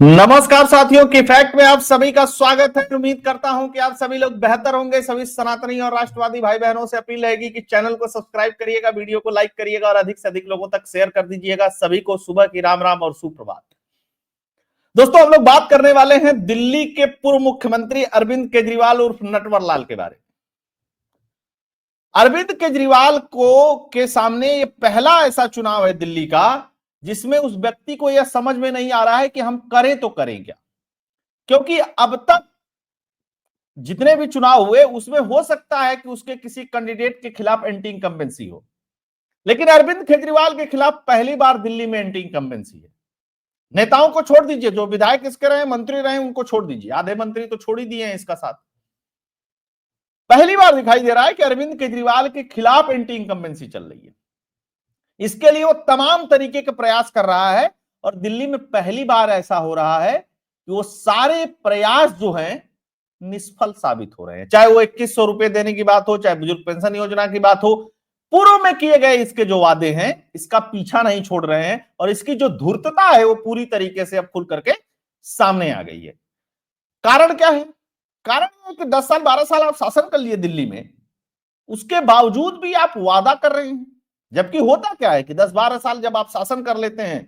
नमस्कार साथियों, की फैक्ट में आप सभी का स्वागत है। उम्मीद करता हूं कि आप सभी लोग बेहतर होंगे। सभी सनातनी और राष्ट्रवादी भाई बहनों से अपील रहेगी कि चैनल को सब्सक्राइब करिएगा, वीडियो को लाइक करिएगा और अधिक से अधिक लोगों तक शेयर कर दीजिएगा। सभी को सुबह की राम राम और सुप्रभात। दोस्तों, हम लोग बात करने वाले हैं दिल्ली के पूर्व मुख्यमंत्री अरविंद केजरीवाल उर्फ नटवर लाल के बारे में। अरविंद केजरीवाल को के सामने ये पहला ऐसा चुनाव है दिल्ली का जिसमें उस व्यक्ति को यह समझ में नहीं आ रहा है कि हम करें तो करें क्या। क्योंकि अब तक जितने भी चुनाव हुए उसमें हो सकता है कि उसके किसी कैंडिडेट के खिलाफ एंटी इनकम्बेंसी हो, लेकिन अरविंद केजरीवाल के खिलाफ पहली बार दिल्ली में एंटी इनकम्बेंसी है। नेताओं को छोड़ दीजिए, जो विधायक इसके रहे, मंत्री रहे, उनको छोड़ दीजिए, आधे मंत्री तो छोड़ ही दिए हैं इसका साथ। पहली बार दिखाई दे रहा है कि अरविंद केजरीवाल के खिलाफ एंटी इनकम्बेंसी चल रही है। इसके लिए वो तमाम तरीके के प्रयास कर रहा है और दिल्ली में पहली बार ऐसा हो रहा है कि वो सारे प्रयास जो हैं निष्फल साबित हो रहे हैं। चाहे वो 2100 रुपए देने की बात हो, चाहे बुजुर्ग पेंशन योजना की बात हो, पूर्व में किए गए इसके जो वादे हैं इसका पीछा नहीं छोड़ रहे हैं और इसकी जो धूर्तता है वो पूरी तरीके से अब खुल करके सामने आ गई है। कारण क्या है? कारण है कि 10 साल 12 साल आप शासन कर लिए दिल्ली में, उसके बावजूद भी आप वादा कर रहे हैं। जबकि होता क्या है कि 10-12 साल जब आप शासन कर लेते हैं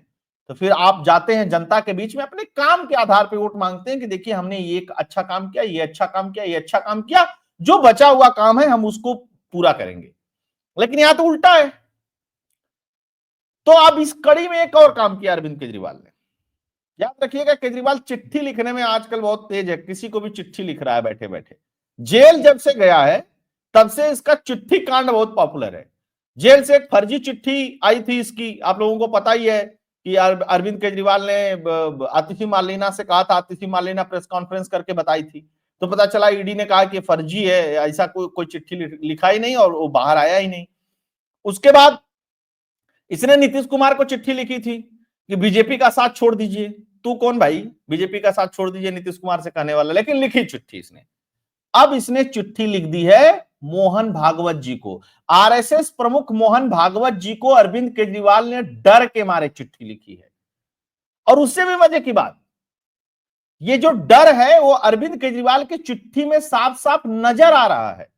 तो फिर आप जाते हैं जनता के बीच में, अपने काम के आधार पर वोट मांगते हैं कि देखिए हमने ये अच्छा काम किया, ये अच्छा काम किया, ये अच्छा काम किया, जो बचा हुआ काम है हम उसको पूरा करेंगे। लेकिन यहां तो उल्टा है। तो अब इस कड़ी में एक और काम किया अरविंद केजरीवाल ने। याद रखिएगा, केजरीवाल चिट्ठी लिखने में आजकल बहुत तेज है, किसी को भी चिट्ठी लिख रहा है बैठे बैठे। जेल जब से गया है तब से इसका चिट्ठी कांड बहुत पॉपुलर है। जेल से एक फर्जी चिट्ठी आई थी इसकी, आप लोगों को पता ही है कि अरविंद केजरीवाल ने आतिशी मार्लेना से कहा था, आतिशी मार्लेना प्रेस कॉन्फ्रेंस करके बताई थी, तो पता चला ईडी ने कहा कि फर्जी है, ऐसा कोई चिट्ठी लिखा ही नहीं और वो बाहर आया ही नहीं। उसके बाद इसने नीतीश कुमार को चिट्ठी लिखी थी कि बीजेपी का साथ छोड़ दीजिए। तू कौन भाई, बीजेपी का साथ छोड़ दीजिए नीतीश कुमार से कहने वाला, लेकिन लिखी चिट्ठी इसने। अब इसने चिट्ठी लिख दी है मोहन भागवत जी को। आरएसएस प्रमुख मोहन भागवत जी को अरविंद केजरीवाल ने डर के मारे चिट्ठी लिखी है। और उससे भी मजे की बात, ये जो डर है वो अरविंद केजरीवाल की चिट्ठी में साफ साफ नजर आ रहा है।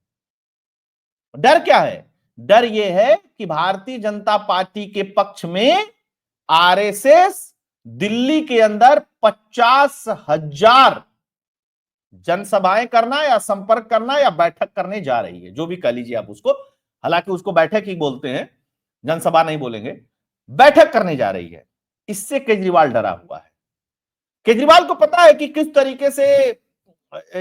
डर क्या है? डर यह है कि भारतीय जनता पार्टी के पक्ष में आरएसएस दिल्ली के अंदर 50,000 जनसभाएं करना या संपर्क करना या बैठक करने जा रही है, जो भी कह लीजिए आप उसको। हालांकि उसको बैठक ही बोलते हैं, जनसभा नहीं बोलेंगे, बैठक करने जा रही है। इससे केजरीवाल डरा हुआ है। केजरीवाल को पता है कि किस तरीके से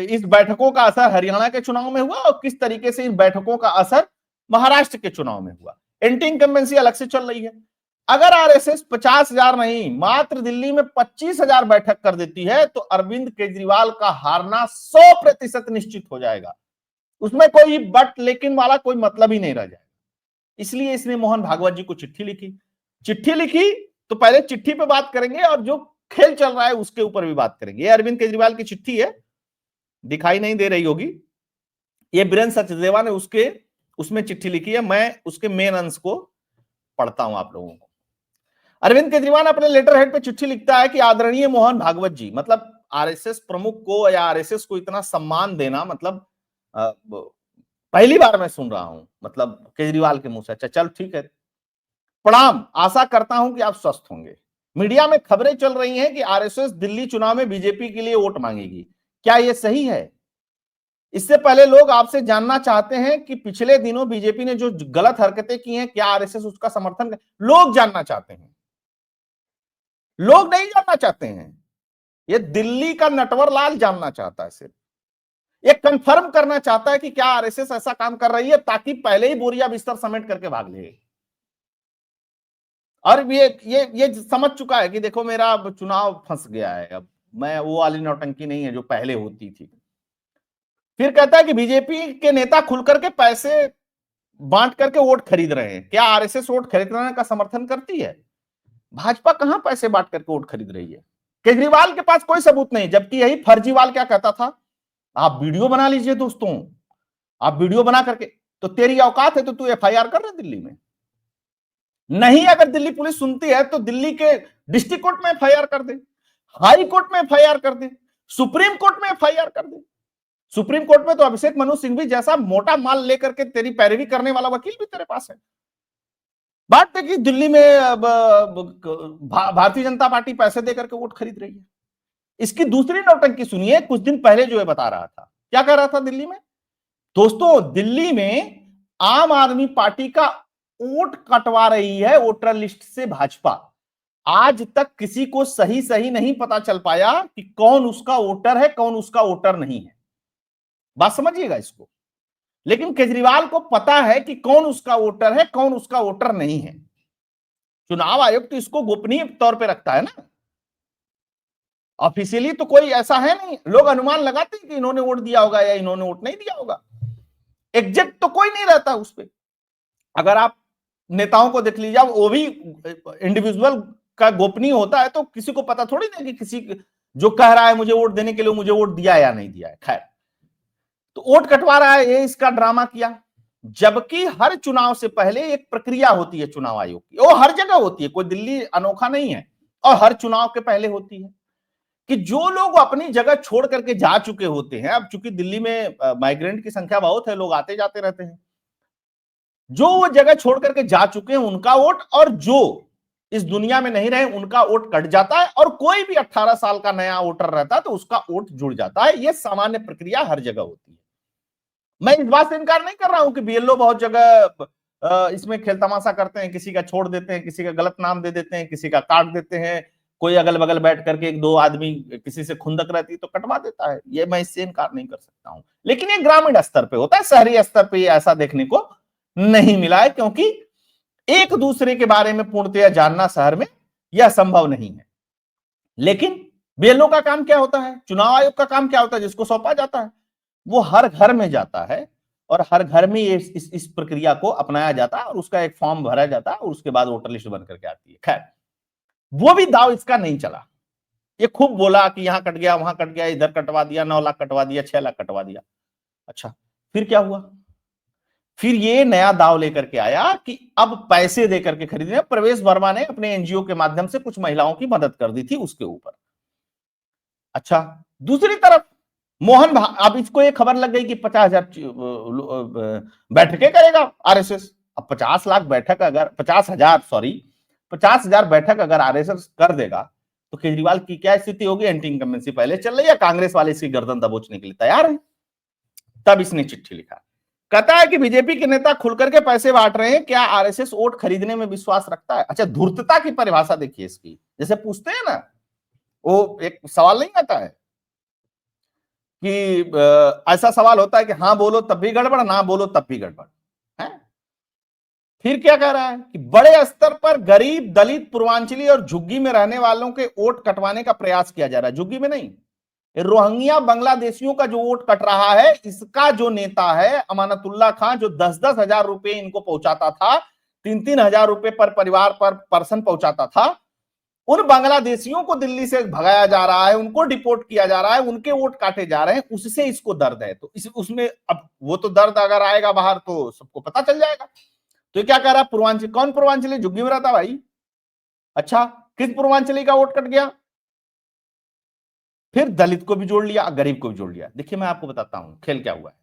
इस बैठकों का असर हरियाणा के चुनाव में हुआ और किस तरीके से इन बैठकों का असर महाराष्ट्र के चुनाव में हुआ। एंटी इनकम्बेंसी अलग से चल रही है। अगर आरएसएस 50,000 नहीं, मात्र दिल्ली में 25,000 बैठक कर देती है तो अरविंद केजरीवाल का हारना 100% निश्चित हो जाएगा। उसमें कोई बट लेकिन वाला कोई मतलब ही नहीं रह जाएगा। इसलिए इसने मोहन भागवत जी को चिट्ठी लिखी। चिट्ठी लिखी तो पहले चिट्ठी पे बात करेंगे और जो खेल चल रहा है उसके ऊपर भी बात करेंगे। ये अरविंद केजरीवाल की चिट्ठी है, दिखाई नहीं दे रही होगी। ये बीरेंद्र सचदेवा ने उसमें चिट्ठी लिखी है। मैं उसके मेन अंश को पढ़ता हूं आप लोगों को। अरविंद केजरीवाल अपने लेटर हेड पे चिट्ठी लिखता है कि आदरणीय मोहन भागवत जी, मतलब आरएसएस प्रमुख को या आरएसएस को इतना सम्मान देना, मतलब पहली बार मैं सुन रहा हूं, मतलब केजरीवाल के मुंह से। अच्छा चल ठीक है। प्रणाम, आशा करता हूं कि आप स्वस्थ होंगे। मीडिया में खबरें चल रही हैं कि आरएसएस दिल्ली चुनाव में बीजेपी के लिए वोट मांगेगी, क्या यह सही है? इससे पहले लोग आपसे जानना चाहते हैं कि पिछले दिनों बीजेपी ने जो गलत हरकतें की हैं, क्या आरएसएस उसका समर्थन कर? लोग जानना चाहते हैं, लोग नहीं जानना चाहते हैं। ये दिल्ली का नटवर लाल जानना चाहता है, सिर्फ ये कंफर्म करना चाहता है कि क्या आरएसएस ऐसा काम कर रही है ताकि पहले ही बोरिया बिस्तर समेट करके भाग ले। और ये समझ चुका है कि देखो मेरा चुनाव फंस गया है, अब मैं वो वाली नौटंकी नहीं है जो पहले होती थी। फिर कहता है कि बीजेपी के नेता खुल करके पैसे बांट करके वोट खरीद रहे हैं। क्या आरएसएस वोट खरीदने का समर्थन करती है? भाजपा कहां पैसे बांट करके वोट खरीद रही है? केजरीवाल के पास कोई सबूत नहीं, जबकि यही फर्जीवाल क्या कहता था, आप वीडियो बना लीजिए दोस्तों, आप वीडियो बना करके, तो तेरी औकात है तो तू एफआईआर कर रहे दिल्ली में। नहीं, अगर दिल्ली पुलिस सुनती है तो दिल्ली के डिस्ट्रिक्ट कोर्ट में एफआईआर कर दे। हाई कोर्ट में एफआईआर कर दे, सुप्रीम कोर्ट में एफआईआर कर दे। सुप्रीम कोर्ट में तो अभिषेक मनु सिंघवी जैसा मोटा माल लेकर के तेरी पैरवी करने वाला वकील भी तेरे पास है। बात है कि दिल्ली में भारतीय जनता पार्टी पैसे देकर के वोट खरीद रही है। इसकी दूसरी नौटंकी सुनिए, कुछ दिन पहले जो है बता रहा था, क्या कह रहा था दिल्ली में? दोस्तों, दिल्ली में आम आदमी पार्टी का वोट कटवा रही है वोटर लिस्ट से भाजपा। आज तक किसी को सही सही नहीं पता चल पाया कि कौन उसका वोटर है, कौन उसका वोटर नहीं है। बात समझिएगा इसको। लेकिन केजरीवाल को पता है कि कौन उसका वोटर है, कौन उसका वोटर नहीं है। चुनाव आयोग तो इसको गोपनीय तौर पे रखता है ना, ऑफिशियली तो कोई ऐसा है नहीं। लोग अनुमान लगाते हैं कि इन्होंने वोट दिया होगा या इन्होंने वोट नहीं दिया होगा, एग्जैक्ट तो कोई नहीं रहता उस पर। अगर आप नेताओं को देख लीजिए, वो भी इंडिविजुअल का गोपनीय होता है, तो किसी को पता थोड़ी नहीं कि किसी जो कह रहा है मुझे वोट देने के लिए मुझे वोट दिया या नहीं दिया है। खैर, तो वोट कटवा रहा है, ये इसका ड्रामा किया। जबकि हर चुनाव से पहले एक प्रक्रिया होती है चुनाव आयोग की, वो हर जगह होती है, कोई दिल्ली अनोखा नहीं है, और हर चुनाव के पहले होती है कि जो लोग अपनी जगह छोड़ करके जा चुके होते हैं, अब चूंकि दिल्ली में माइग्रेंट की संख्या बहुत है, लोग आते जाते रहते हैं, जो वो जगह छोड़ करके जा चुके हैं उनका वोट, और जो इस दुनिया में नहीं रहे उनका वोट कट जाता है, और कोई भी 18 साल का नया वोटर रहता है तो उसका वोट जुड़ जाता है। यह सामान्य प्रक्रिया हर जगह होती है। मैं इस बात से इनकार नहीं कर रहा हूं कि बीएलओ बहुत जगह इसमें खेल तमाशा करते हैं, किसी का छोड़ देते हैं, किसी का गलत नाम दे देते हैं, किसी का काट देते हैं, कोई अगल बगल बैठ करके एक दो आदमी किसी से खुंदक रहती है तो कटवा देता है। ये मैं इससे इनकार नहीं कर सकता हूं, लेकिन ये ग्रामीण स्तर पे होता है, शहरी स्तर पे ऐसा देखने को नहीं मिला है, क्योंकि एक दूसरे के बारे में पूर्णतया जानना शहर में यह संभव नहीं है। लेकिन बीएलओ का काम क्या होता है, चुनाव आयोग का काम क्या होता है, जिसको सौंपा जाता है वो हर घर में जाता है, और हर घर में इस प्रक्रिया को अपनाया जाता है, और उसका एक फॉर्म भरा जाता है, और उसके बाद वोटर लिस्ट बन करके आती है। खैर, वो भी दाव इसका नहीं चला। ये खूब बोला कि यहां कट गया, वहां कट गया, इधर कटवा दिया, 9 लाख कटवा दिया, 6 लाख कटवा दिया। अच्छा, फिर क्या हुआ? फिर ये नया दाव लेकर के आया कि अब पैसे देकर के खरीदने। प्रवेश वर्मा ने अपने एनजीओ के माध्यम से कुछ महिलाओं की मदद कर दी थी उसके ऊपर। अच्छा, दूसरी तरफ मोहन अब इसको एक खबर लग गई कि 50,000 बैठकें करेगा आरएसएस। अब 50 लाख बैठक अगर 50,000 बैठक अगर आरएसएस कर देगा तो केजरीवाल की क्या स्थिति होगी? एंटी इनकम्बेंसी पहले चल रही है, कांग्रेस वाले इसकी गर्दन दबोचने के लिए तैयार है। तब इसने चिट्ठी लिखा, कहता है कि बीजेपी के नेता खुलकर के पैसे बांट रहे हैं, क्या आरएसएस वोट खरीदने में विश्वास रखता है? अच्छा, धूर्तता की परिभाषा देखिए इसकी। जैसे पूछते हैं ना, वो एक सवाल नहीं आता है कि ऐसा सवाल होता है कि हाँ बोलो तब भी गड़बड़, ना बोलो तब भी गड़बड़ है। फिर क्या कह रहा है कि बड़े स्तर पर गरीब, दलित, पूर्वांचली और झुग्गी में रहने वालों के वोट कटवाने का प्रयास किया जा रहा है। झुग्गी में नहीं, रोहिंग्या बांग्लादेशियों का जो वोट कट रहा है, इसका जो नेता है अमानतुल्लाह खान, जो 10-10 हजार रुपए इनको पहुंचाता था, 3-3 हजार रुपए पर परिवार पर पर्सन पहुंचाता था, उन बांग्लादेशियों को दिल्ली से भगाया जा रहा है, उनको डिपोर्ट किया जा रहा है, उनके वोट काटे जा रहे हैं, उससे इसको दर्द है। तो उसमें अब वो तो दर्द अगर आएगा बाहर तो सबको पता चल जाएगा। तो क्या कह रहा है? पूर्वांचल, कौन पूर्वांचली? झुग्गी में रहता भाई। अच्छा, किस पूर्वांचली का वोट कट गया? फिर दलित को भी जोड़ लिया, गरीब को भी जोड़ लिया। देखिए, मैं आपको बताता हूं खेल क्या हुआ है।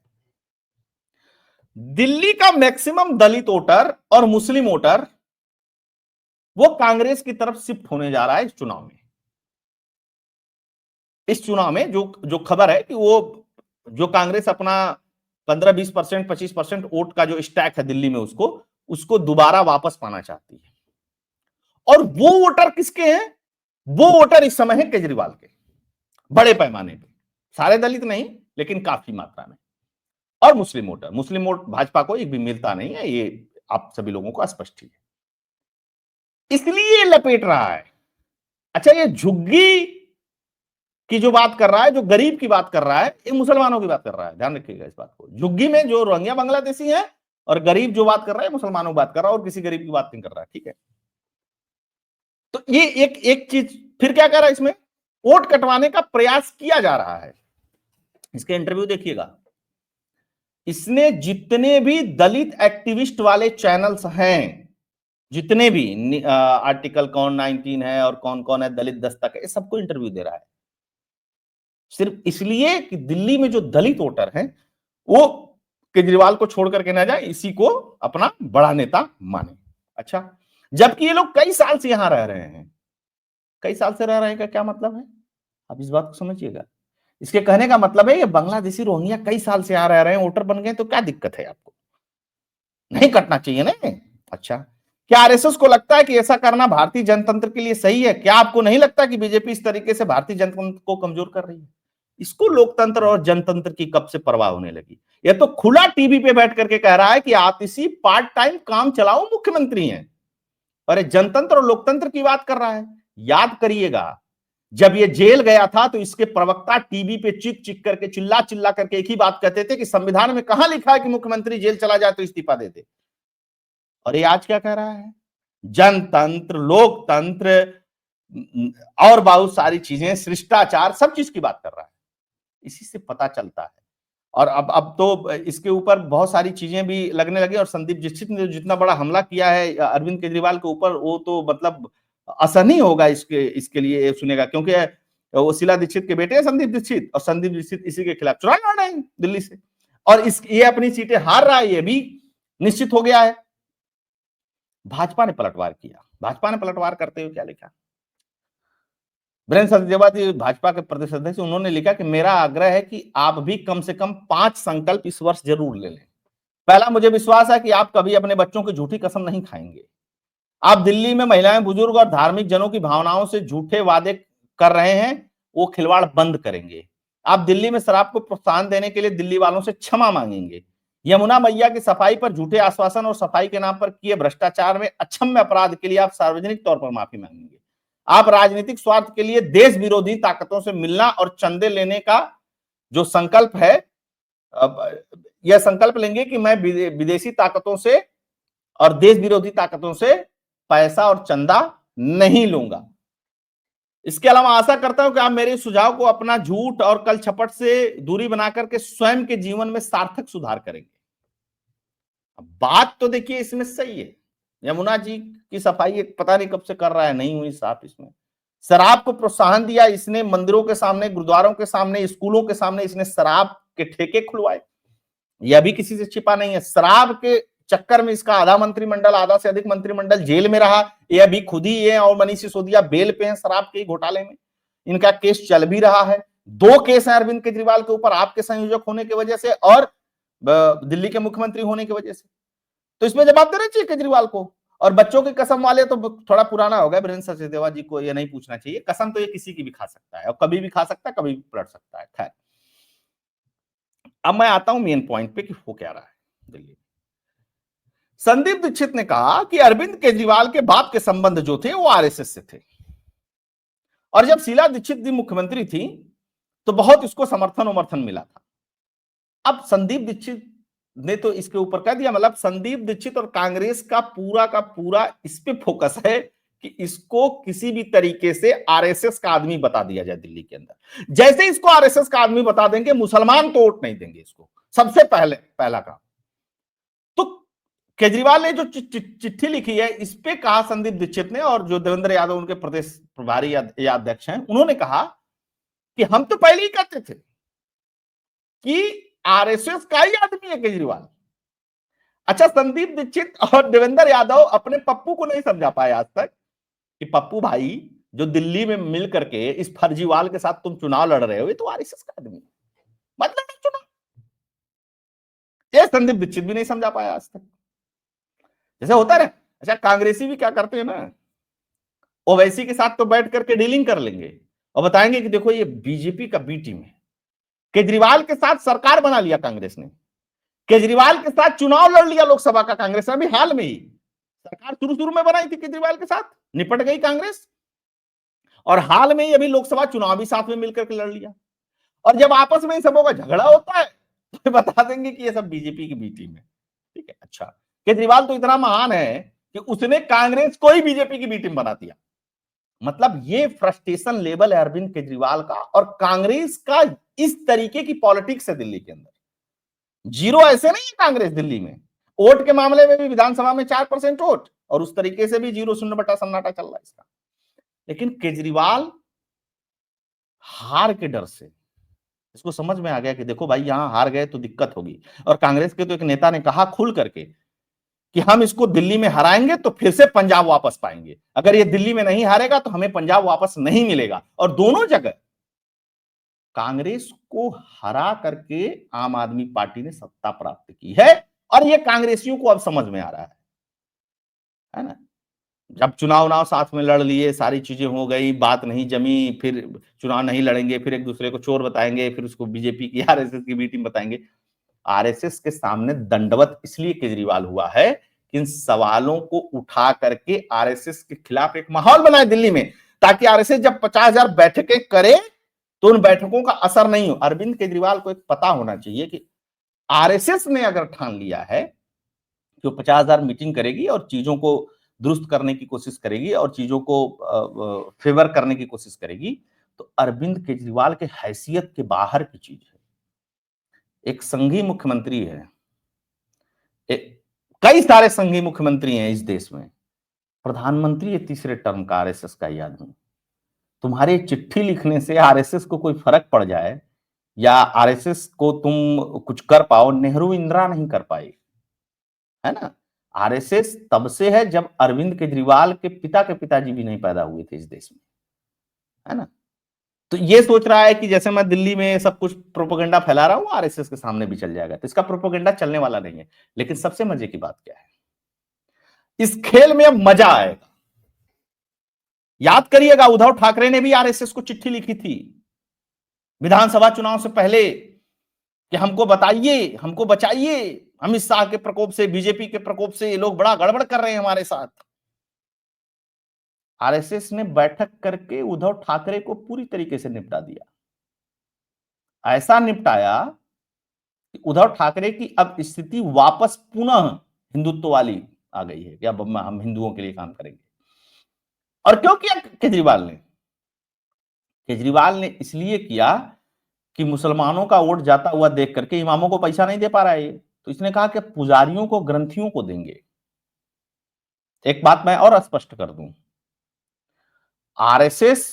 दिल्ली का मैक्सिमम दलित वोटर और मुस्लिम वोटर वो कांग्रेस की तरफ शिफ्ट होने जा रहा है इस चुनाव में। इस चुनाव में जो खबर है कि वो जो कांग्रेस अपना 15-20%, 25% वोट का जो स्टैक है दिल्ली में, उसको दोबारा वापस पाना चाहती है। और वो वोटर किसके हैं? वो वोटर इस समय है केजरीवाल के, बड़े पैमाने पे। सारे दलित नहीं, लेकिन काफी मात्रा में। और मुस्लिम वोट भाजपा को एक भी मिलता नहीं है, ये आप सभी लोगों को स्पष्ट ही है, इसलिए लपेट रहा है। अच्छा, ये झुग्गी की जो बात कर रहा है, जो गरीब की बात कर रहा है, ये मुसलमानों की बात कर रहा है, ध्यान रखिएगा इस बात को। झुग्गी में जो रोहिंग्या बांग्लादेशी है, और गरीब जो बात कर रहा है मुसलमानों की बात कर रहा है, और किसी गरीब की बात नहीं कर रहा है, ठीक है। तो ये एक चीज फिर क्या कर रहा है, इसमें वोट कटवाने का प्रयास किया जा रहा है। इसके इंटरव्यू देखिएगा। इसने जितने भी दलित एक्टिविस्ट वाले चैनल्स हैं जितने भी आर्टिकल कौन 19 है और कौन कौन है, दलित दस्तक है, सबको इंटरव्यू दे रहा है, सिर्फ इसलिए कि दिल्ली में जो दलित वोटर हैं वो केजरीवाल को छोड़ करके ना जाए, इसी को अपना बड़ा नेता माने। अच्छा, जबकि ये लोग कई साल से यहां रह रहे हैं। कई साल से रह रहे हैं का क्या मतलब है, आप इस बात को समझिएगा। इसके कहने का मतलब है ये बांग्लादेशी रोहिंग्या कई साल से यहां रह रहे हैं, वोटर बन गए, तो क्या दिक्कत है आपको, नहीं कटना चाहिए ना। अच्छा, क्या आरएसएस को लगता है कि ऐसा करना भारतीय जनतंत्र के लिए सही है? क्या आपको नहीं लगता कि बीजेपी इस तरीके से भारतीय जनतंत्र को कमजोर कर रही है? इसको लोकतंत्र और जनतंत्र की कब से परवाह होने लगी? यह तो खुला टीवी पे बैठ करके कह रहा है कि आतिशी पार्ट टाइम काम चलाओ मुख्यमंत्री हैं, अरे जनतंत्र और लोकतंत्र की बात कर रहा है। याद करिएगा, जब ये जेल गया था तो इसके प्रवक्ता टीवी पे चीख चीख करके, चिल्ला चिल्ला करके एक ही बात कहते थे कि संविधान में कहां लिखा है कि मुख्यमंत्री जेल चला जाए तो इस्तीफा दे दे। और ये आज क्या कह रहा है, जनतंत्र, लोकतंत्र और बहुत सारी चीजें, शिष्टाचार, सब चीज की बात कर रहा है। इसी से पता चलता है। और अब तो इसके ऊपर बहुत सारी चीजें भी लगने लगी, और संदीप दीक्षित ने जितना बड़ा हमला किया है अरविंद केजरीवाल के ऊपर, वो तो मतलब असर नहीं होगा इसके लिए सुनेगा, क्योंकि वो शीला दीक्षित के बेटे हैं संदीप दीक्षित, और संदीप दीक्षित इसी के खिलाफ चुनाव लड़ रहे हैं दिल्ली से, और ये अपनी सीटें हार रहा है, ये भी निश्चित हो गया है। भाजपा ने पलटवार किया। भाजपा ने पलटवार करते हुए क्या लिखा, वीरेंद्र सचदेवा जी भाजपा के प्रदेश अध्यक्ष, उन्होंने लिखा कि मेरा आग्रह है कि आप भी कम से कम 5 संकल्प इस वर्ष जरूर ले लें। पहला, मुझे विश्वास है कि आप कभी अपने बच्चों की झूठी कसम नहीं खाएंगे। आप दिल्ली में महिलाएं, बुजुर्ग और धार्मिक जनों की भावनाओं से झूठे वादे कर रहे हैं, वो खिलवाड़ बंद करेंगे। आप दिल्ली में शराब को प्रोत्साहन देने के लिए दिल्ली वालों से क्षमा मांगेंगे। यमुना मैया की सफाई पर झूठे आश्वासन और सफाई के नाम पर किए भ्रष्टाचार में अक्षम्य अपराध के लिए आप सार्वजनिक तौर पर माफी मांगेंगे। आप राजनीतिक स्वार्थ के लिए देश विरोधी ताकतों से मिलना और चंदे लेने का जो संकल्प है, यह संकल्प लेंगे कि मैं विदेशी ताकतों से और देश विरोधी ताकतों से पैसा और चंदा नहीं लूंगा। इसके अलावा आशा करता हूं कि आप मेरे सुझाव को अपना झूठ और कल छपट से दूरी बनाकर के स्वयं के जीवन में सार्थक सुधार करेंगे। बात तो देखिए इसमें सही है, यमुना जी की सफाई पता नहीं कब से कर रहा है, नहीं हुई साफ। इसमें शराब को प्रोत्साहन दिया इसने, मंदिरों के सामने, गुरुद्वारों के सामने, स्कूलों के सामने इसने शराब के ठेके खुलवाए, यह भी किसी से छिपा नहीं है। शराब के चक्कर में इसका आधा मंत्रिमंडल, आधा से अधिक मंत्रिमंडल जेल में रहा, यह भी खुद ही है, और मनीष सिसोदिया बेल पे हैं शराब के घोटाले में, इनका केस चल भी रहा है। 2 केस हैं अरविंद केजरीवाल के ऊपर, आपके संयोजक होने की वजह से और दिल्ली के मुख्यमंत्री होने की वजह से। तो इसमें जवाब देना चाहिए केजरीवाल को। और बच्चों की कसम वाले तो थोड़ा पुराना हो गया, वीरेंद्र सचदेवा जी को यह नहीं पूछना चाहिए। कसम तो ये किसी की भी खा सकता है, और कभी भी खा सकता है, कभी भी पलट सकता है। खैर, अब मैं आता हूं मेन पॉइंट पे कि हो क्या रहा है दिल्ली में। संदीप दीक्षित ने कहा कि अरविंद केजरीवाल के बाप के संबंध जो थे वो आरएसएस से थे, और जब शीला दीक्षित जी मुख्यमंत्री थी तो बहुत इसको समर्थन उमर्थन मिला था। अब संदीप दीक्षित ने तो इसके ऊपर कह दिया, मतलब संदीप दीक्षित और कांग्रेस का पूरा इस पे फोकस है कि इसको किसी भी तरीके से आरएसएस का आदमी बता दिया जाए दिल्ली के अंदर। जैसे इसको आरएसएस का आदमी बता देंगे, मुसलमान तो वोट नहीं देंगे इसको, सबसे पहला काम। तो केजरीवाल ने जो चिट्ठी लिखी है, इस पे कहा संदीप दीक्षित ने, और जो देवेंद्र यादव उनके प्रदेश प्रभारी या अध्यक्ष हैं, उन्होंने कहा कि हम तो पहले ही कहते थे कि आरएसएस का ही आदमी है केजरीवाल। अच्छा, संदीप दीक्षित और देवेंद्र यादव अपने पप्पू को नहीं समझा पाए आज तक कि पप्पू भाई, जो दिल्ली में मिल करके इस फर्जीवाल के साथ तुम चुनाव लड़ रहे हो, ये तो आरएसएस का आदमी है, मतलब चुनाव, ये संदीप दीक्षित भी नहीं समझा पाया आज तक। जैसे होता है। अच्छा, कांग्रेसी भी क्या करते हैं ना, ओवैसी के साथ तो बैठ करके डीलिंग कर लेंगे और बताएंगे कि देखो ये बीजेपी का बी टीम है। केजरीवाल के साथ सरकार बना लिया कांग्रेस ने, केजरीवाल के साथ चुनाव लड़ लिया लोकसभा का कांग्रेस ने। अभी हाल में ही सरकार शुरू में बनाई थी केजरीवाल के साथ, निपट गई कांग्रेस, और हाल में ही अभी लोकसभा चुनाव भी साथ में मिलकर के लड़ लिया। और जब आपस में इन सबों का झगड़ा होता है तो बता देंगे कि ये सब बीजेपी की बी टीम है। ठीक है। अच्छा, केजरीवाल तो इतना महान है कि उसने कांग्रेस को ही बीजेपी की बी टीम बना दिया। मतलब ये फ्रस्ट्रेशन लेवल है अरविंद केजरीवाल का और कांग्रेस का, इस तरीके की पॉलिटिक्स है दिल्ली के अंदर। जीरो ऐसे नहीं है कांग्रेस दिल्ली में, वोट के मामले में भी विधानसभा में 4% वोट, और उस तरीके से भी 0-0 सन्नाटा चल रहा है इसका। लेकिन केजरीवाल हार के डर से इसको समझ में आ गया कि देखो भाई यहां हार गए तो दिक्कत होगी। और कांग्रेस के तो एक नेता ने कहा खुल करके कि हम इसको दिल्ली में हराएंगे तो फिर से पंजाब वापस पाएंगे, अगर ये दिल्ली में नहीं हारेगा तो हमें पंजाब वापस नहीं मिलेगा। और दोनों जगह कांग्रेस को हरा करके आम आदमी पार्टी ने सत्ता प्राप्त की है, और ये कांग्रेसियों को अब समझ में आ रहा है ना। जब चुनाव साथ में लड़ लिए, सारी चीजें हो गई, बात नहीं जमी, फिर चुनाव नहीं लड़ेंगे, फिर एक दूसरे को चोर बताएंगे, फिर उसको बीजेपी की आरएसएस की बी टीम बताएंगे। आरएसएस के सामने दंडवत इसलिए केजरीवाल हुआ है कि इन सवालों को उठा करके आरएसएस के खिलाफ एक माहौल बनाए दिल्ली में, ताकि आरएसएस जब 50,000 बैठकें करे तो उन बैठकों का असर नहीं हो। अरविंद केजरीवाल को एक पता होना चाहिए कि आरएसएस ने अगर ठान लिया है कि वो 50,000 मीटिंग करेगी और चीजों को दुरुस्त करने की कोशिश करेगी और चीजों को फेवर करने की कोशिश करेगी, तो अरविंद केजरीवाल के हैसियत के बाहर की चीज है। एक संघीय मुख्यमंत्री है, कई सारे संघीय मुख्यमंत्री हैं इस देश में, प्रधानमंत्री है तीसरे टर्म का आरएसएस का ही आदमी। तुम्हारे चिट्ठी लिखने से आरएसएस को कोई फर्क पड़ जाए या आरएसएस को तुम कुछ कर पाओ, नेहरू इंदिरा नहीं कर पाई, है ना। आरएसएस तब से है जब अरविंद केजरीवाल के पिताजी भी नहीं पैदा हुए थे इस देश में, है ना। तो ये सोच रहा है कि जैसे मैं दिल्ली में सब कुछ प्रोपेगेंडा फैला रहा हूं, आरएसएस के सामने भी चल जाएगा, तो इसका प्रोपेगेंडा चलने वाला नहीं है। लेकिन सबसे मजे की बात क्या है, इस खेल में अब मजा आएगा। याद करिएगा, उद्धव ठाकरे ने भी आरएसएस को चिट्ठी लिखी थी विधानसभा चुनाव से पहले कि हमको बताइए, हमको बचाइए, अमित शाह के प्रकोप से, बीजेपी के प्रकोप से ये लोग बड़ा गड़बड़ कर रहे हैं हमारे साथ। आरएसएस ने बैठक करके उद्धव ठाकरे को पूरी तरीके से निपटा दिया, ऐसा निपटाया कि उद्धव ठाकरे की अब स्थिति वापस पुनः हिंदुत्व वाली आ गई है कि अब हम हिंदुओं के लिए काम करेंगे। और क्यों किया केजरीवाल ने इसलिए किया कि मुसलमानों का वोट जाता हुआ देख करके, इमामों को पैसा नहीं दे पा रहा है, तो इसने कहा कि पुजारियों को, ग्रंथियों को देंगे। एक बात मैं और स्पष्ट कर दूं, आरएसएस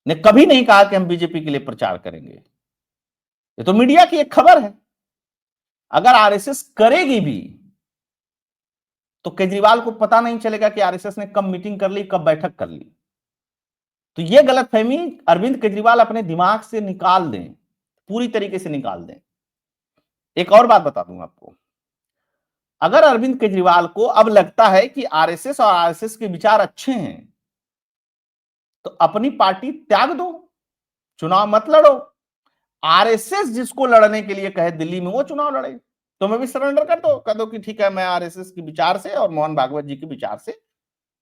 ने कभी नहीं कहा कि हम बीजेपी के लिए प्रचार करेंगे, ये तो मीडिया की एक खबर है। अगर आरएसएस करेगी भी तो केजरीवाल को पता नहीं चलेगा कि आरएसएस ने कब मीटिंग कर ली, कब बैठक कर ली। तो यह गलतफहमी अरविंद केजरीवाल अपने दिमाग से निकाल दें, पूरी तरीके से निकाल दें। एक और बात बता दूं आपको, अगर अरविंद केजरीवाल को अब लगता है कि आरएसएस और आरएसएस के विचार अच्छे हैं, तो अपनी पार्टी त्याग दो, चुनाव मत लड़ो। आरएसएस जिसको लड़ने के लिए कहे दिल्ली में, वो चुनाव लड़े। तुम्हें भी सरेंडर कर दो, कह दो कि ठीक है, मैं आरएसएस के विचार से और मोहन भागवत जी के विचार से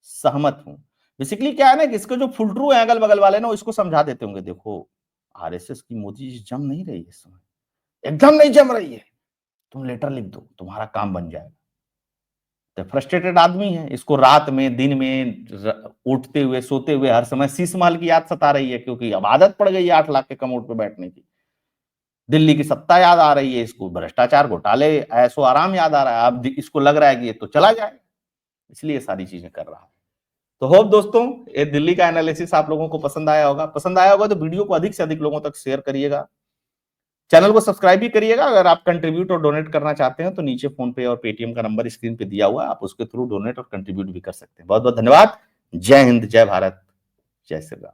सहमत हूं। बेसिकली क्या है ना कि इसके जो फुलटरू है अगल बगल वाले ना, इसको समझा देते होंगे, देखो आरएसएस की मोदी जी जम नहीं रही है इस समय, एकदम नहीं जम रही है, तुम लेटर लिख दो, तुम्हारा काम बन जाएगा। तो फ्रस्ट्रेटेड आदमी है, इसको रात में, दिन में, उठते हुए, सोते हुए हर समय शीश महल की याद सता रही है, क्योंकि अब आदत पड़ गई है 8 लाख के कमोड पे बैठने की। दिल्ली की सत्ता याद आ रही है इसको, भ्रष्टाचार, घोटाले, ऐसो आराम याद आ रहा है। अब इसको लग रहा है कि ये तो चला जाए, इसलिए सारी चीजें कर रहा है। तो होप दोस्तों, ये दिल्ली का एनालिसिस आप लोगों को पसंद आया होगा। पसंद आया होगा तो वीडियो को अधिक से अधिक लोगों तक शेयर करिएगा, चैनल को सब्सक्राइब भी करिएगा। अगर आप कंट्रीब्यूट और डोनेट करना चाहते हैं तो नीचे फोन पे और पेटीएम का नंबर स्क्रीन पे दिया हुआ है, आप उसके थ्रू डोनेट और कंट्रीब्यूट भी कर सकते हैं। बहुत बहुत धन्यवाद। जय हिंद, जय भारत, जय श्री राम।